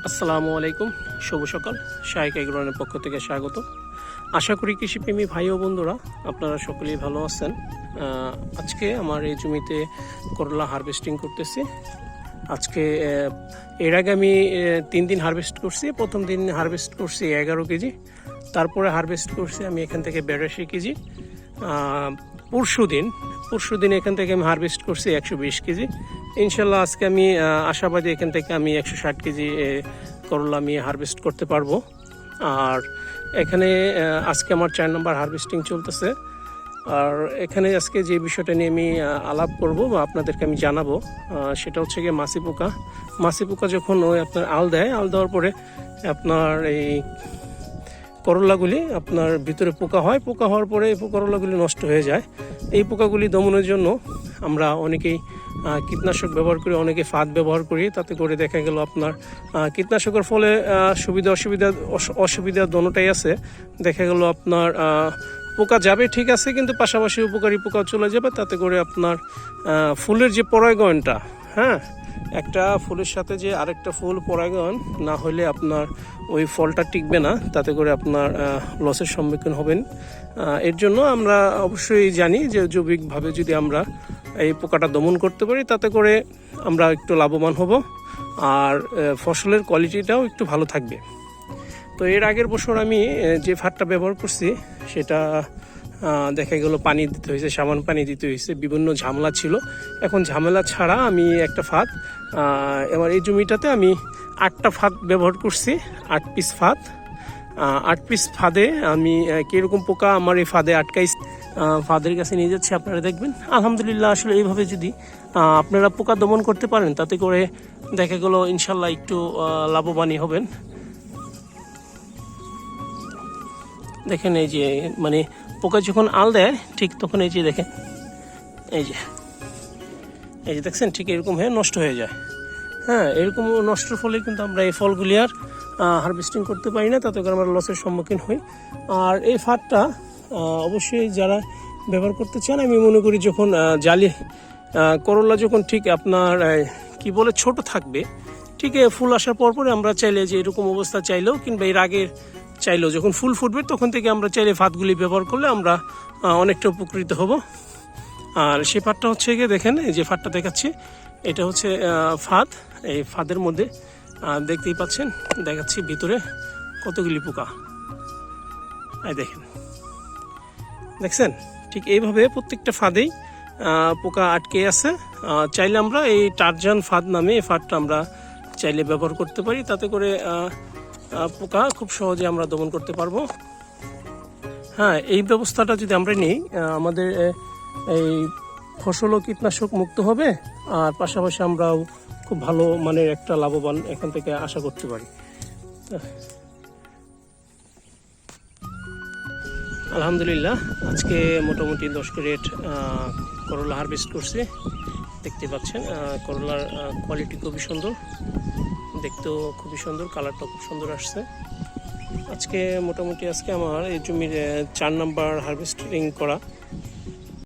আসসালামু আলাইকুম, শুভ সকাল। শাইক এগ্রোনের পক্ষ থেকে স্বাগত। আশা করি কৃষিপ্রেমী ভাই ও বন্ধুরা আপনারা সকলেই ভালো আছেন। আজকে আমার এই জমিতে করলা হারভেস্টিং করতেছি। আজকে এর আগে আমি 3 দিন হারভেস্ট করছি। প্রথম দিন হারভেস্ট করছি 11 কেজি, তারপরে হারভেস্ট করছি আমি এখান থেকে 82 কেজি। পরশু দিন এখান থেকে আমি হারভেস্ট করছি 120 কেজি। ইনশাল্লাহ আজকে আমি আশাবাদী এখান থেকে আমি 160 কেজি করলা আমি হারভেস্ট করতে পারবো। আর এখানে আজকে আমার 4 নম্বর হারভেস্টিং চলতেছে। আর এখানে আজকে যে বিষয়টা নিয়ে আমি আলাপ করব বা আপনাদেরকে আমি জানাবো, সেটা হচ্ছে গিয়ে মাছি পোকা যখন ওই আপনার আল দেওয়ার পরে আপনার এই করলাগুলি আপনার ভিতরে পোকা হওয়ার পরে এই করলাগুলি নষ্ট হয়ে যায়। এই পোকাগুলি দমনের জন্য আমরা অনেকেই কীটনাশক ব্যবহার করি, অনেকে ফাঁদ ব্যবহার করি। তাতে করে দেখা গেল আপনার কীটনাশকের ফলে অসুবিধা দোনোটাই আছে। দেখা গেল আপনার পোকা যাবে ঠিক আছে, কিন্তু পাশাপাশি উপকারী পোকা চলে যাবে। তাতে করে আপনার ফুলের যে পরাগায়নটা, একটা ফুলের সাথে যে আরেকটা ফুল পরাগায়ন না হলে আপনার ওই ফলটা টিকবে না। তাতে করে আপনার লসের সম্মুখীন হবেন। এর জন্য আমরা অবশ্যই জানি যে জৈবিকভাবে যদি আমরা এই পোকাটা দমন করতে পারি, তাতে করে আমরা একটু লাভবান হব আর ফসলের কোয়ালিটিটাও একটু ভালো থাকবে। তো এর আগের বছর আমি যে ফাঁদটা ব্যবহার করছি সেটা দেখা গেল পানি দিতে হয়েছে, সাবান পানি দিতে হয়েছে, বিভিন্ন ঝামেলা ছিল। এখন ঝামেলা ছাড়া আমি একটা ফাঁদ, এবার এই জমিটাতে আমি 8টা ফাঁদ ব্যবহার করছি, 8 পিস ফাঁদ। 8 পিস ফাঁদে আমি কীরকম পোকা আমার এই ফাঁদে আটকাই ফাঁদের কাছে নিয়ে যাচ্ছি, আপনারা দেখবেন। আলহামদুলিল্লাহ, আসলে এইভাবে যদি আপনারা পোকা দমন করতে পারেন, তাতে করে দেখা গেল ইনশাল্লাহ একটু লাভবানই হবেন। দেখেন এই যে মানে পোকা যখন আল দেয় ঠিক তখন এই যে দেখেন এই যে দেখছেন ঠিক এরকম হয়ে নষ্ট হয়ে যায়। এরকম নষ্টের ফলে কিন্তু আমরা এই ফলগুলি আর হারভেস্টিং করতে পারি না। তাতে করে আমরা লসের সম্মুখীন হই। আর এই ফাঁদটা অবশ্যই যারা ব্যবহার করতে চান, আমি মনে করি যখন জালি করলা যখন ঠিক আপনার কি বলে ছোট থাকবে, ঠিক ফুল আসার পরে আমরা চাইলে যে এরকম অবস্থা চাইলেও কিংবা এর আগের চাইলেও যখন ফুল ফুটবে তখন থেকে আমরা চাইলে ফাঁদগুলি ব্যবহার করলে আমরা অনেকটা উপকৃত হব। আর সেই ফাঁদটা হচ্ছে গিয়ে দেখেন এই যে ফাঁদটা দেখাচ্ছি, এটা হচ্ছে ফাঁদ। এই ফাঁদের মধ্যে দেখতেই পাচ্ছেন, দেখাচ্ছি ভিতরে কতগুলি পোকা। দেখছেন ঠিক এইভাবে প্রত্যেকটা ফাঁদেই পোকা আটকে আছে। চাইলে আমরা এই টারজান ফাঁদ নামে এই ফাঁদটা আমরা চাইলে ব্যবহার করতে পারি। তাতে করে পোকা খুব সহজে আমরা দমন করতে পারবো। এই ব্যবস্থাটা যদি আমরা নিই, আমাদের এই ফসলও কীটনাশক মুক্ত হবে আর পাশাপাশি আমরাও খুব ভালো মানের একটা লাভবান এখান থেকে আশা করতে পারি। আলহামদুলিল্লাহ, আজকে মোটামুটি 10 ক্যারেট করলা হারভেস্ট করছি। দেখতে পাচ্ছেন করলার কোয়ালিটি খুবই সুন্দর, দেখতেও খুবই সুন্দর, কালারটাও খুব সুন্দর আসছে। আজকে আমার এই জমির 4 নাম্বার হারভেস্টিং করা।